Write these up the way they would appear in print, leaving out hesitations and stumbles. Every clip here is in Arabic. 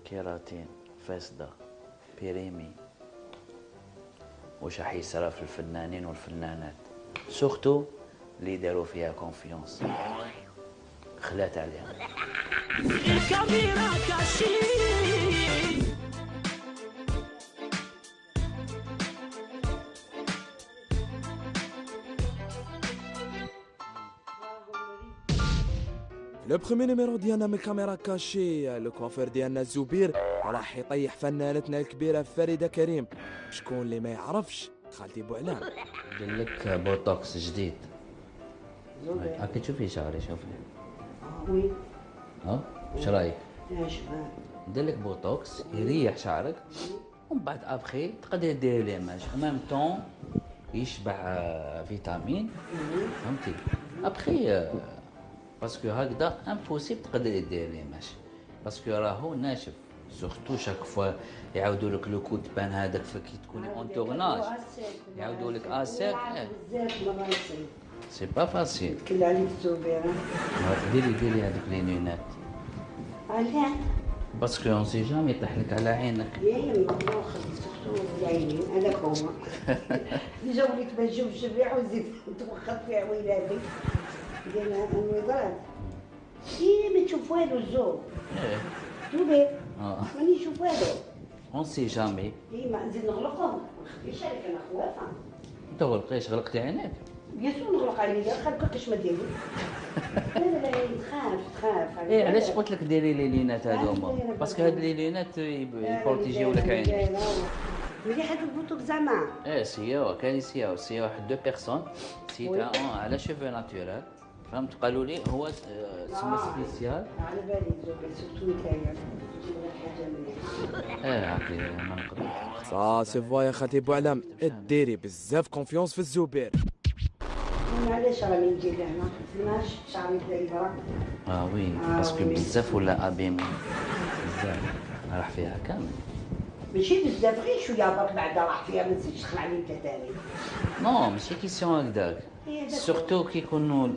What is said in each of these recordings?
كيراتين، فاسدة، بيريمي. واش راح يصرى في الفنانين والفنانات سورتو اللي داروا فيها كونفيونس خلات عليها. الكاميرا كاشي. لو بخومي نيميرو ديالنا من الكاميرا كاشي، لو كوافير ديالنا الزبير راح يطيح فنانتنا الكبيره فريده كريم. شكون اللي ما يعرفش خالتي بوعلام؟ ندير لك بوتوكس جديد. هاكي تشوفي شعري، شوفي. وي. واش رايك؟ ايش ندير لك بوتوكس يريح شعرك، ومن بعد ابخي تقدري ديري ليماج ان ميم طون يشبع فيتامين، فهمتي؟ ابخي باسكو هكذا امبوسيبل تقدري ديري ليماج، باسكو راهو ناشف. سورتو شاك فوا يعاودوا لك لو كود بان هذاك كي تكوني اون تورناج يعاودوا لك اسيك. بزاف مرات سي با فاسيل. كل عليك الزبير. ديري هذوك لي لونات. علاه؟ باسكو اون سي جامي يطيح لك على عينك. يا يما خديت سورتو العينين هذاك هما. ديجا وليت بنشوف الشبيع وزيد نتوخط فيها ولادي ديال النظام. ما تشوف والو الزوج. زبير ماني نشوف والو. اون سي جامي. ما نزيد نغلقهم، ما نخليش عليك انا خوافه. انت غلقيش، غلقتي عينيك؟ بيسو نغلق عليا، خليك كيفاش ما ديري. لا تخاف. علاش قلت لك ديري لي لينات هذوما؟ باسكو هاد لي لينات يبروتيجيو لك عينيك. مليح هاد البوتوك زعما. سياو كاين سياو واحد دو بيرسون سيتا على شوفو ناتورال، فهمت؟ قالوا لي هو سما سبيسيال. على بالي زوبي سورتو نتايا عقلي ما نقدر. سي فوا يا خالتي بوعلام، ديري بزاف كونفيونس في الزبير. علاش راني نجي لهنا؟ ماش شعري بدا يبرق. وي باسكو بزاف ولا ابيم بزاف راح فيها كامل. ماشي بزاف، غير شويه برك بعدا راح فيها، ما تزيدش تخلع عليه انت ثاني. نو ماشي كيسيون هكذاك، سورتو كيكونوا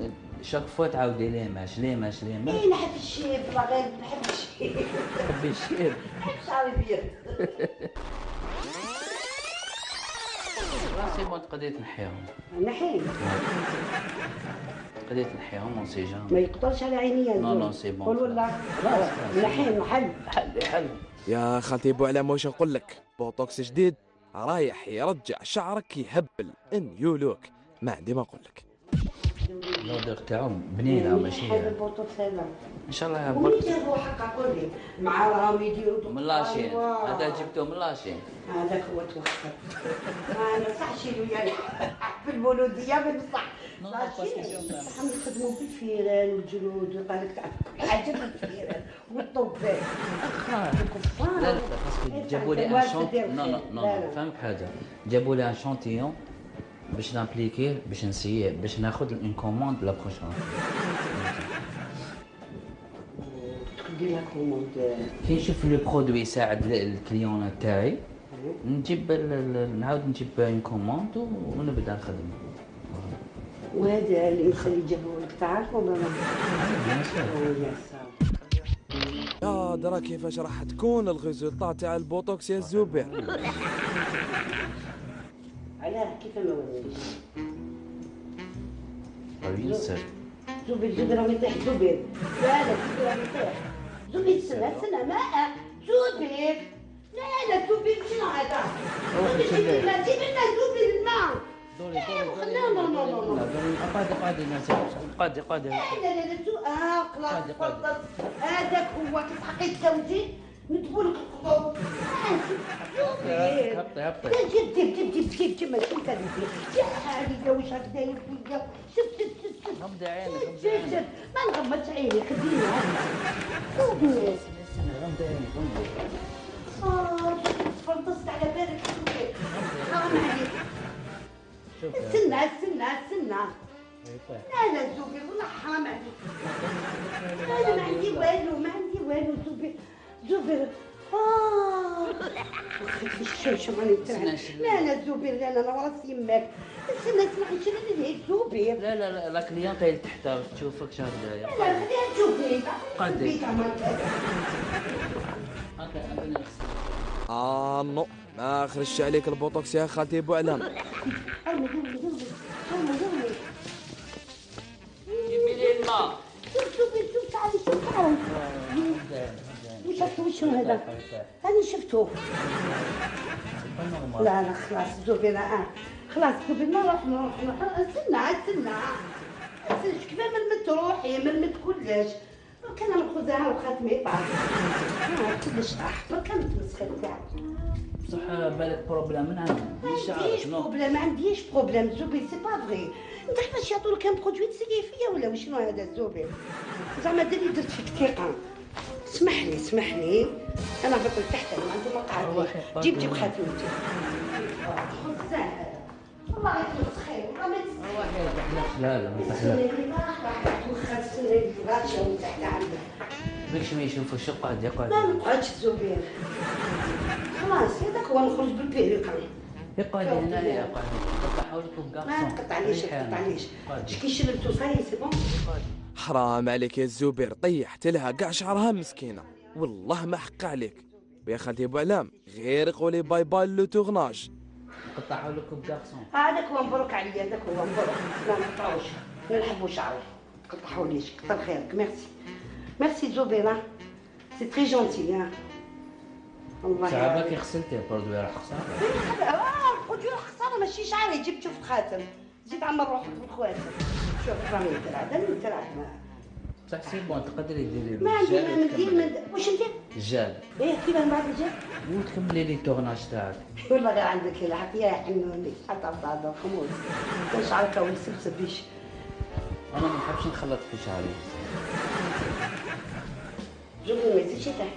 شاك فوا تعاودي ليماج. نحب الشيب غير نحب الشيب. تحبي الشيب؟ نحب شعري بيض. سي بون تقدري تنحيهم. نحيهم. تقدري تنحيهم اون سي جام. ما يقدرش على عيني يا زول. نو سي بون. قول والله. نحيهم حل. يا خالتي بوعلام واش نقول لك، بوتوكس جديد رايح يرجع شعرك يهبل نيو لوك، ما عندي ما نقول لك. اللودر تاعو بنينه ماشي. هذا البوتوكس هذا ان شاء الله وين جابوه حقا؟ قول لي. مع راهم يديروا من لاشين. هذا جبتوه من لاشين. هذاك هو توخر. ما نصحش له يعني في المولوديه ما نصح. صح نخدموا في الفيران والجلود وقال لك حاجه في الفيران والطبال. الكفار. لا باسكو جابوا لي ان شونتيون. نو فهمك حاجه، جابوا لي ان شونتيون باش نابليكيه، باش نسيه، باش ناخذ اون كوموند لا بروشون. تدير لها كوموند. كي نشوف لو برودوي يساعد الكليون تاعي نجيب نعاود نجيب اون كوموند ونبدا نخدم. وهذا الانسان اللي جابوه لك تعرفه ولا لا؟ يا درا كيفاش راح تكون الريزولطا تاع البوتوكس يا الزبير. علاه كيف ما ولدش؟ ينسر زبير راه يطيح زبير. لا زبير راه يطيح. زبير استنى ماء. زبير لا زبير شنو هذا؟ جيب لنا زبير الماء. قادي لا خلاص هذاك هو كيف حقيت زوجي ندخل لك الخطوب. هبطي جيب ما كنت هذيك يا حالي واش راك داير فيا؟ شفت غمضي عينك. ما نغمضش عيني خديني هكا. غمضي عينك. فرطست على بالك. حرام عليك. استنى لا زبير والله حرام عليك. انا ما عندي والو زبير. شو ماني تاعنا. لا زبير لا انا ورا يماك. استنى اسمعي شنو اللي زبير. لا كليونطه اللي تحت تشوفك شهر داير. لا خليها تشوفني. قادي. نو، ما خرجش عليك البوتوكس يا خالتي بوعلام. جيبي لي الماء. شوف تعالي شوف تعالي. وشنو هذا؟ هذا شفته. لا لا خلاص زوبينا خلاص زوبينا نروح استنى كيف ملمت روحي ملمت كلش كان ناخذها وخاتمي طاح كلش راح كان تمسخر تاعك بصح بالك بروبليم من عندهم ما عنديش بروبليم زوبي سي با فغي انت كيفاش يعطوا لك برودوي تسقي فيا ولا وشنو هذا الزوبي زعما ديري درت فيك ثقه اسمح لي انا هبط لتحت انا ما عندي مقعد جيب خاتمتي خذ هذا والله غير تسخير والله ما تسخير لا ما تحلاش وخا السنين غاشيه من تحت عندك باش ما يشوفوا شو قاعد يقعد ما نقعدش الزبير خلاص هذاك هو نخرج بالبيريقه يقعد هنا يقعد قطعوا لكم كاع ما تقطعنيش كي شربتو صاي سي بون حرام عليك يا الزبير، طيحت لها كاع شعرها مسكينه، والله ما حق عليك. يا خالتي بوعلام غير قولي باي باي لو تورناج. قطعوا لكم كارسون. هذاك هو مبروك عليا، هذاك هو مبروك. لا ما نقطعوش، ما نحبوا شعري. قطعوليش، كتر خيرك، ميرسي. ميرسي زبيرة، سي تري جونتي ها. الله صعبة كي غسلتيه برودوي راح خسارة. برودوي راح خسارة ماشي شعري، جبت شفت خاتم. زيد عمر روحك بالخواتم. شوف راني نترعد بصح سي بون تقدري ديري ما عندي ما ندير واش ندير؟ الجال. ايه كيفاه بعد الجال؟ وتكملي لي التورناج تاعك. والله غير عندك الحق يا حنوني حتى هذا الخموس كان شعرك هو يسبسبيش. انا ما نحبش نخلط في شعري. جوبي ما يزيدش تحت.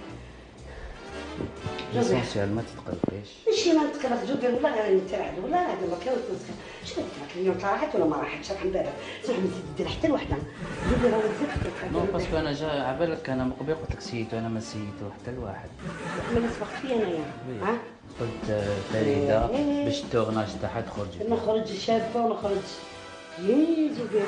ليسونسيال ما تتقلقيش. ماشي ما نتقلق جوبي والله غير نترعد والله هذا ما كان تنسخن. شنو قلت لك اليوم راحت ولا ما راحتش راح نبارك. صح ما ندير حتى الوحده. جوبي راه نسيت. نو باسكو انا جا عبالك انا مقبل قلت لك سيتو انا ما سيتو حتى الواحد. ما سبقت فيا انايا ها؟ قلت فريده باش التورناج تاعها تخرج. نخرج شابه ونخرج يا زبير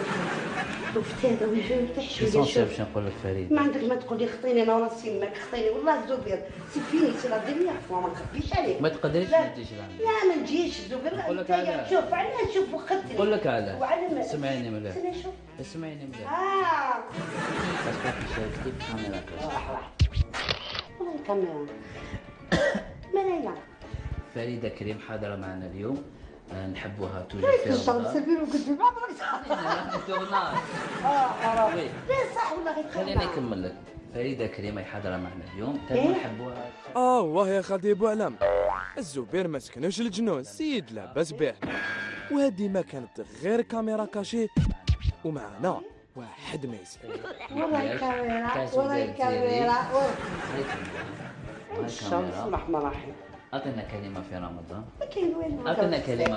شفت هذا وين تحشي باش نقول لك فريد ما عندك ما تقول لي خطيني انا ولا سيمك خطيني والله زبير سي فيني سي لا دينيير فوا ما نخبيش عليك ما تقدريش ما تجيش لعندي لا ما نجيش زبير نقول لك علاه شوف علاش شوف وخدتني نقول لك علاه سمعيني مليح شوف اسمعيني مليح باسكو كي شاهدتي الكاميرا والله الكاميرا ما لا فريده كريم حاضره معنا اليوم نحبوها توجور في رمضان. سبيل وقلت لي ما تورناج حرام لا صح والله غير خليني نكمل لك. فريده كريم حاضره معنا اليوم تبغوا نحبوها. واه يا خالتي بوعلام، الزبير ما سكنوش الجنون، السيد لاباس به. وهذه ما كانت غير كاميرا كاشي، ومعنا واحد ما يسمع. والله الكاميرا والله الكاميرا ان شاء الله الرحمن الرحيم. أعطينا كلمة في رمضان. ما كاين وين أعطينا كلمة